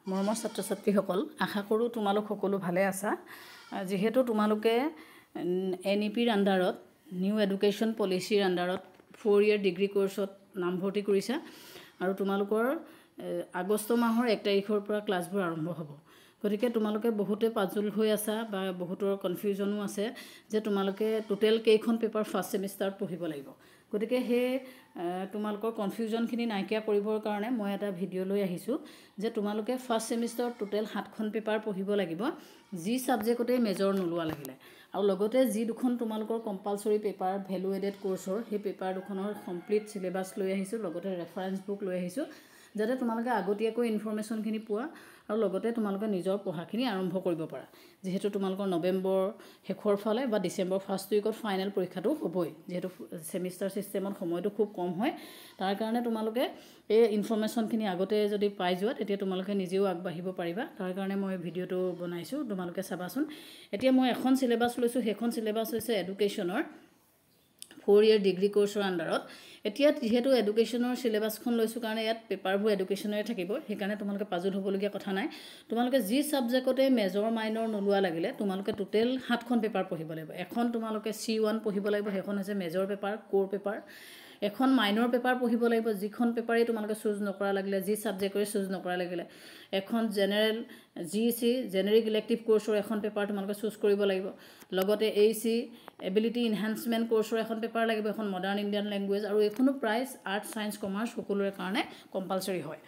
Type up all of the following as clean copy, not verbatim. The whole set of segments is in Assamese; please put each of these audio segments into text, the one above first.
মৰমৰ ছাত্ৰ-ছাত্ৰীসকল আশা কৰোঁ তোমালোক সকলো ভালে আছা যেহেতু তোমালোকে এনইপিৰ আন্ডাৰত নিউ এডুকেশ্যন পলিচিৰ আন্ডাৰত 4 ইয়াৰ ডিগ্ৰী কোৰ্সত নামভৰ্তি কৰিছা আৰু তোমালোকৰ আগষ্ট মাহৰ 1 তাৰিখৰ পৰা ক্লাছবোৰ আৰম্ভ হ'ব গতিকে তোমালোকে বহুতে পাজল হৈ আছা বা বহুতৰ কনফিউজনো আছে যে তোমালোকে টোটাল কেইখন পেপাৰ ফাৰ্স্ট সেমিষ্টাৰত পঢ়িব লাগিব গতিকে হে তোমালোকৰ কনফিউজনখিনি নাইকিয়া কৰিবৰ কাৰণে মই এটা ভিডিঅ' লৈ আহিছো যে তোমালোকে ফাৰ্স্ট সেমিষ্টাৰত টোটাল 7খন পেপাৰ পঢ়িব লাগিব যি সাবজেক্টতে মেজৰ নোলোৱা লাগিলে আৰু লগতে যি দুখন তোমালোকৰ কম্পালসৰি পেপাৰ ভ্যালু এডেড কোৰ্সৰ হে পেপাৰ দুখনৰ কমপ্লিট সিলেবাস লৈ আহিছো লগতে ৰেফাৰেন্স বুক লৈ আহিছো যাতে তোমালোকে আগতীয়াকৈ ইনফৰমেশনখিনি পোৱা আৰু লগতে তোমালোকে নিজৰ পঢ়াখিনি আৰম্ভ কৰিব পাৰা যেহেতু তোমালোকৰ নৱেম্বৰ শেষৰ ফালে বা ডিসেম্বৰ ফাৰ্স্ট উইকত ফাইনেল পৰীক্ষাটো হ'বই যেহেতু সেমিষ্টাৰ সিস্টেমত সময়টো খুব কম হয় তাৰ কাৰণে তোমালোকে এই ইনফৰমেশনখিনি আগতে যদি পাই যোৱা তেতিয়া তোমালোকে নিজেও আগবাঢ়িব পাৰিবা তাৰ কাৰণে মই ভিডিঅ'টো বনাইছো তোমালোকে চাবাচোন এতিয়া মই এখন সিলেবাস লৈছো হেখন সিলেবাস হৈছে এডুকেশ্যনৰ 4 ইয়াৰ ডিগ্ৰী কোৰ্সৰ আন্ডাৰত এতিয়া যেহেতু এডুকেশ্যনৰ সিলেবাসখন লৈছো কাৰণে ইয়াত পেপাৰবোৰ এডুকেশ্যনৰে থাকিব সেইকাৰণে তোমালোকে পাজল হ'বলগীয়া কথা নাই তোমালোকে যি সাবজেক্টতে মেজৰ মাইনৰ নোলোৱা লাগিলে তোমালোকে টোটাল 7খন পেপাৰ পঢ়িব লাগিব এখন তোমালোকে C1 পঢ়িব লাগিব হেখন হৈছে মেজৰ পেপাৰ কোৰ পেপাৰ এখন মাইনৰ পেপাৰ পঢ়িব লাগিব যিখন পেপাৰে তোমালোকে চুজ নকৰা লাগিলে যি সাবজেক্টৰে চুজ নকৰা লাগিলে এখন জেনাৰেল জিসি জেনেৰিক ইলেক্টিভ কোৰ্সৰ এখন পেপাৰ তোমালোকে চুজ কৰিব লাগিব লগতে এসি এবিলিটি এনহান্সমেন্ট কোৰ্সৰ এখন পেপাৰ লাগিব এখন মডাৰ্ন ইণ্ডিয়ান ল্যাঙ্গুৱেজ আৰু এখনো প্ৰাইস আৰ্টস সায়েন্স কমাৰ্স সকলোৰে কাৰণে কম্পালসৰি হয়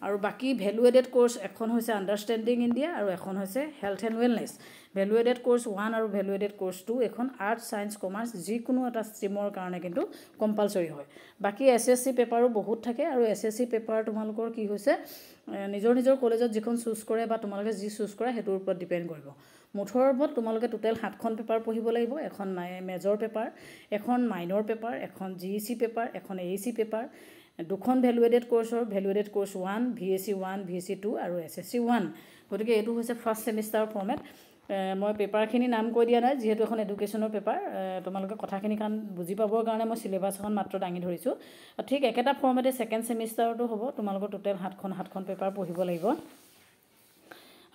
আৰু বাকি ভ্যালু এডেড কোৰ্স এখন হৈছে আন্ডাৰষ্টেণ্ডিং ইণ্ডিয়া আৰু এখন হৈছে health and wellness value added course 1 আৰু ভ্যালু এডেড কোৰ্স 2 এখন আৰ্টস সায়েন্স কমাৰ্স যিকোনো এটা ষ্ট্ৰীমৰ কাৰণে কিন্তু কম্পালসৰি হয় বাকি এসএসসি পেপাৰো বহুত থাকে আৰু এসএসসি পেপাৰ তোমালোকৰ কি হৈছে নিজৰ নিজৰ কলেজত যিখন চুজ কৰে বা তোমালোকে যি চুজ কৰা হেতুৰ ওপৰত ডিপেন্ড কৰিব মুঠৰ ওপৰত তোমালোকে টোটাল 7খন পেপাৰ পঢ়িব লাগিব এখন মেজৰ পেপাৰ এখন মাইনৰ পেপাৰ এখন জিইসি পেপাৰ এখন এসি পেপাৰ দুখন ভ্যালু এডেড কোৰ্সৰ value added course 1 VAC 1 VAC 2 আৰু এসএসসি 1 গতিকে এটো হৈছে ফাৰ্স্ট সেমিষ্টাৰ ফৰমেট মই পেপাৰখিনি নাম কৈ দিয়া নাই যেহেতু এখন এডুকেশ্যনৰ পেপাৰ তোমালোকে কথাখিনি কান বুজি পাবৰ কাৰণে মই সিলেবাসখন মাত্ৰ দাঙি ধৰিছো ঠিক একেটা ফৰমেটে সেকেন্ড সেমিষ্টাৰটো হ'ব তোমালোকৰ টোটাল 7খন পেপাৰ পঢ়িব লাগিব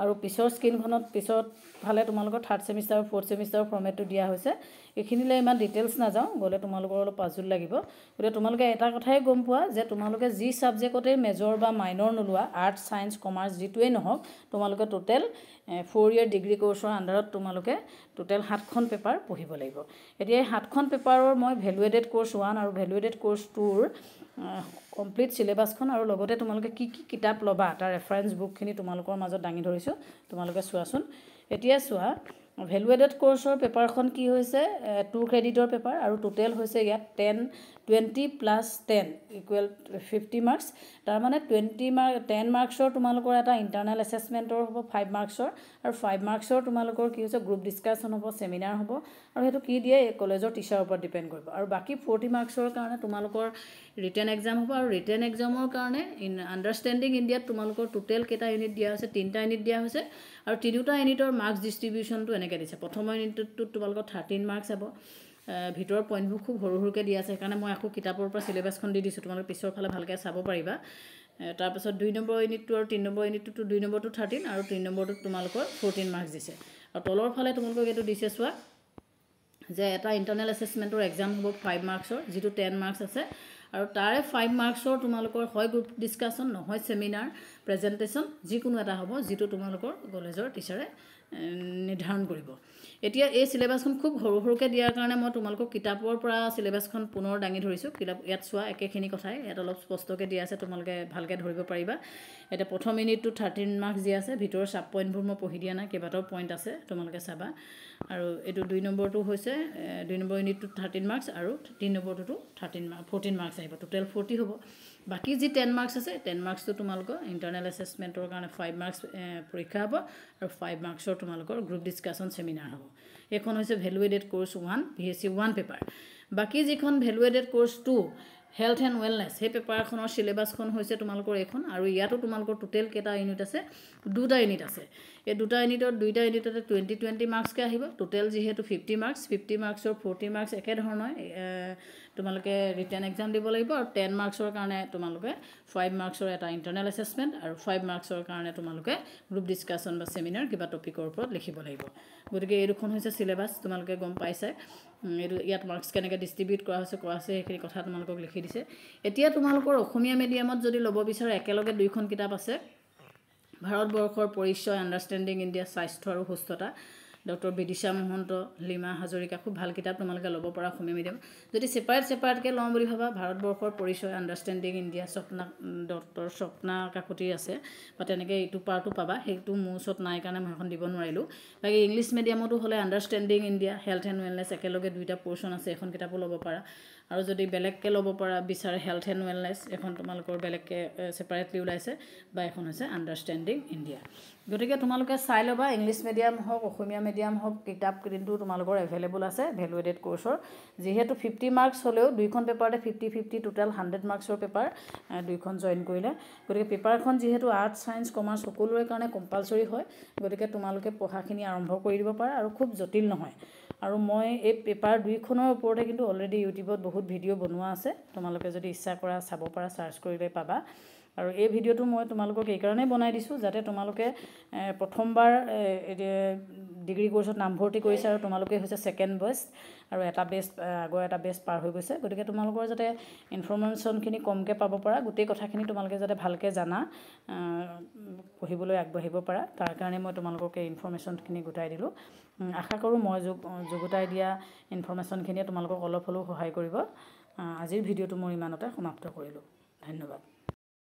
আৰু পিছৰ স্ক্ৰিনখনত পিছত ভালে তোমালোকৰ থাৰ্ড সেমিষ্টাৰ ফৰ্থ সেমিষ্টাৰ ফৰমেটটো দিয়া হৈছে এখিনিলে ইমান ডিটেইলছ না যাও গলে তোমালোকৰ অলপ পাজল লাগিব গলে তোমালোকে এটা কথাই গম পোৱা যে তোমালোকে যি সাবজেক্টতে মেজৰ বা মাইনৰ নোলোৱা আৰ্টস সায়েন্স কমাৰ্স যিটোৱে নহওক তোমালোকে টোটাল 4 ইয়াৰ ডিগ্ৰী কোৰ্সৰ আন্ডাৰত তোমালোকে টোটাল 7খন পেপাৰ পঢ়িব লাগিব এতিয়া 7খন পেপাৰৰ মই ভ্যালু এডেড কোৰ্স 1 আৰু ভ্যালু এডেড কোৰ্স 2 ৰ কমপ্লিট সিলেবাসখন আৰু লগতে তোমালোকে কি কি কিতাপ লবা তাৰ ৰেফাৰেন্স বুকখিনি তোমালোকৰ মাজত দাঙি ধৰিছো তোমালোকে চোৱাচোন এতিয়া চোৱা ভ্যালু এডেড কোৰ্সৰ পেপাৰখন কি হৈছে 2 ক্ৰেডিটৰ পেপাৰ আৰু টোটাল হৈছে ইয়াত 20 প্লাস 10 ইকুৱেল 50 মাৰ্কস তাৰ মানে 10 মাৰ্কসৰ তোমালোকৰ এটা ইন্টাৰনাল এসেসমেন্টৰ হ'ব 5 মাৰ্কসৰ আৰু 5 মাৰ্কসৰ তোমালোকৰ কি হৈছে গ্ৰুপ ডিসকাশন হ'ব সেমিনাৰ হ'ব আৰু হেতু কি দিয়ে কলেজৰ টিচাৰৰ ওপৰত ডিপেন্ড কৰিব আৰু বাকি 40 মাৰ্কসৰ কাৰণে তোমালোকৰ ৰিটেন এক্সাম হ'ব আৰু ৰিটেন এক্সামৰ কাৰণে ইন আন্ডাৰষ্টেণ্ডিং ইণ্ডিয়াত তোমালোকৰ টোটাল কেটা ইউনিট দিয়া হৈছে 3টা ইউনিট দিয়া হৈছে আৰু 3টা ইউনিটৰ মাৰ্কস ডিস্ট্ৰিবিউশনটো এনেকৈ দিছে প্ৰথম ইউনিটটো তোমালোকৰ 13 মাৰ্কস হ'ব ভিতৰৰ পইণ্টবোৰ খুব সৰু দিয়া আছে কাৰণ মই আকৌ কিতাপৰ পৰা সিলেবাসখন দি দিছো তোমালোকে পিছৰ ফালে ভালকৈ চাব পাৰিবা তাৰ পাছত 2 নম্বৰ ইউনিটটো আৰু 3 নম্বৰ ইউনিটটো 2 নম্বৰটো 13 আৰু 3 নম্বৰটো তোমালোকৰ 14 মাৰ্কস দিছে আৰু তলৰ ফালে তোমালোকক এটো দিছে চোৱা যে এটা ইন্টাৰনেল এসেসমেন্টৰ এক্সাম হ'ব 5 মাৰ্কসৰ যেটো 10 মাৰ্কস আছে আৰু তাৰে 5 মাৰ্কসৰ তোমালোকৰ হয় গ্ৰুপ ডিসকাশন নহয় সেমিনাৰ প্ৰেজেন্টেশন যিকোনো এটা হ'ব যেটো তোমালোকৰ কলেজৰ টিচাৰে নিৰ্ধাৰণ কৰিব এতিয়া এই সিলেবাসখন খুব সৰুকে দিয়াৰ কাৰণে মই তোমালোকক কিতাপৰ পৰা সিলেবাসখন পুনৰ দাঙি ধৰিছো কিতাপ ইয়াত চোৱা একেখিনি কথাই এটা অলপ স্পষ্টকে দিয়া আছে তোমালোকে ভালকে ধৰিব পাৰিবা এটা প্ৰথম ইউনিটটো 13 মাৰ্কস দিয়া আছে ভিতৰৰ সাব পইণ্টবোৰ মই পঢ়ি দিয়া নাই কেইবাটাও পইণ্ট আছে তোমালোকে চাবা আৰু এটো 2 নম্বৰটো হৈছে 2 নম্বৰ ইউনিটটো 13 মাৰ্কস আৰু 3 নম্বৰটো 14 মাৰ্কস আহিব টোটাল 40 হ'ব বাকি যি 10 মাৰ্কস আছে 10 মাৰ্কসটো তোমালোকৰ ইন্টাৰনেল এসেসমেন্টৰ কাৰণে 5 মাৰ্কস পৰীক্ষা হ'ব আৰু 5 মাৰ্কসৰ তোমালোকৰ গ্ৰুপ ডিসকাশন সেমিনাৰ হ'ব এখন হৈছে value added course 1 VAC 1 paper বাকি যিখন value added course 2 health and wellness হে পেপাৰখনৰ সিলেবাসখন হৈছে তোমালোকৰ এখন আৰু ইয়াতো তোমালোকৰ টোটাল কেটা ইউনিট আছে 2টা ইউনিট আছে এই 2টা ইউনিটৰ 2টা ইউনিটতে 20 মাৰ্কস কে আহিব টোটাল যেহেতু 50 মাৰ্কস 50 মাৰ্কসৰ 40 মাৰ্কস একে ধৰণৰ তোমালোকে ৰিটেন এক্সাম দিব লাগিব আৰু 10 মাৰ্কছৰ কাৰণে তোমালোকে 5 মাৰ্কছৰ এটা ইণ্টাৰনেল এছেছমেণ্ট আৰু 5 মাৰ্কছৰ কাৰণে তোমালোকে গ্ৰুপ ডিছকাশ্যন বা ছেমিনাৰ কিবা টপিকৰ ওপৰত লিখিব লাগিব গতিকে এই দুখন হৈছে সিলেবাছ তোমালোকে গম পাইছে এইটো ইয়াত মাৰ্কছ কেনেকৈ ডিষ্ট্ৰিবিউট কৰা হৈছে সেইখিনি কথা তোমালোকক লিখি দিছে এতিয়া তোমালোকৰ অসমীয়া মিডিয়ামত যদি ল'ব বিচাৰে একেলগে দুইখন কিতাপ আছে ভাৰতবৰ্ষৰ পৰিচয় আণ্ডাৰষ্টেণ্ডিং ইণ্ডিয়া স্বাস্থ্য আৰু সুস্থতা ডক্টৰ বিদিশা মহন্ত লিমা হাজৰিকা খুব ভাল কিতাপ তোমালোকে ল'ব পৰা অসমীয়া মিডিয়াম যদি ছেপাৰেটকৈ লওঁ বুলি ভাবা ভাৰতবৰ্ষৰ পৰিচয় আণ্ডাৰষ্টেণ্ডিং ইণ্ডিয়া ডক্টৰ স্বপ্না কাকতিৰ আছে বা তেনেকৈ এইটো পাৰ্টো পাবা সেইটো মোৰ ওচৰত নাই কাৰণে মই এখন দিব নোৱাৰিলোঁ বাকী ইংলিছ মিডিয়ামতো হ'লে understanding India health and wellness একেলগে দুইটা পৰ্চন আছে এখন কিতাপো ল'ব পাৰা আৰু যদি বেলেগকৈ ল'ব পৰা বিচাৰে হেল্থ এণ্ড ৱেলনেছ এখন তোমালোকৰ বেলেগকৈ ছেপাৰেটলি ওলাইছে বা এখন হৈছে আণ্ডাৰষ্টেণ্ডিং ইণ্ডিয়া গতিকে তোমালোকে চাই ল'বা ইংলিছ মিডিয়াম হওক অসমীয়া মিডিয়াম হওক কিতাপ কিন্তু তোমালোকৰ এভেইলেবল আছে ভেলুৱেটেড কোৰ্চৰ যিহেতু 50 মাৰ্কছ হ'লেও দুইখন পেপাৰতে 50-50 টোটেল 100 মাৰ্কছৰ পেপাৰ দুইখন জইন কৰিলে গতিকে পেপাৰখন যিহেতু আৰ্টছ ছায়েন্স কমাৰ্চ সকলোৰে কাৰণে কম্পালচৰি হয় গতিকে তোমালোকে পঢ়াখিনি আৰম্ভ কৰি দিব পাৰা আৰু খুব জটিল নহয় আৰু মই এই পেপাৰ দুইখনৰ ওপৰতে কিন্তু অলৰেডি ইউটিউবত বহুত ভিডিঅ' বনোৱা আছে তোমালোকে যদি ইচ্ছা কৰা চাব পাৰা চাৰ্চ কৰিলে পাবা আৰু এই ভিডিঅ'টো মই তোমালোকক এইকাৰণেই বনাই দিছোঁ যাতে তোমালোকে প্ৰথমবাৰ ডিগ্ৰী কোৰ্চত নামভৰ্তি কৰিছে আৰু তোমালোকে হৈছে ছেকেণ্ড বেষ্ট আৰু এটা বেষ্ট আগৰ এটা বেষ্ট পাৰ হৈ গৈছে গতিকে তোমালোকৰ যাতে ইনফৰমেশ্যনখিনি কমকৈ পাব পাৰা গোটেই কথাখিনি তোমালোকে যাতে ভালকৈ জানা পঢ়িবলৈ আগবাঢ়িব পাৰা তাৰ কাৰণে মই তোমালোকক এই ইনফৰমেশ্যনখিনি গোটাই দিলোঁ আশা কৰোঁ মই যুগুতাই দিয়া ইনফৰমেশ্যনখিনিয়ে তোমালোকক অলপ হ'লেও সহায় কৰিব আজিৰ ভিডিঅ'টো মই ইমানতে সমাপ্ত কৰিলোঁ ধন্যবাদ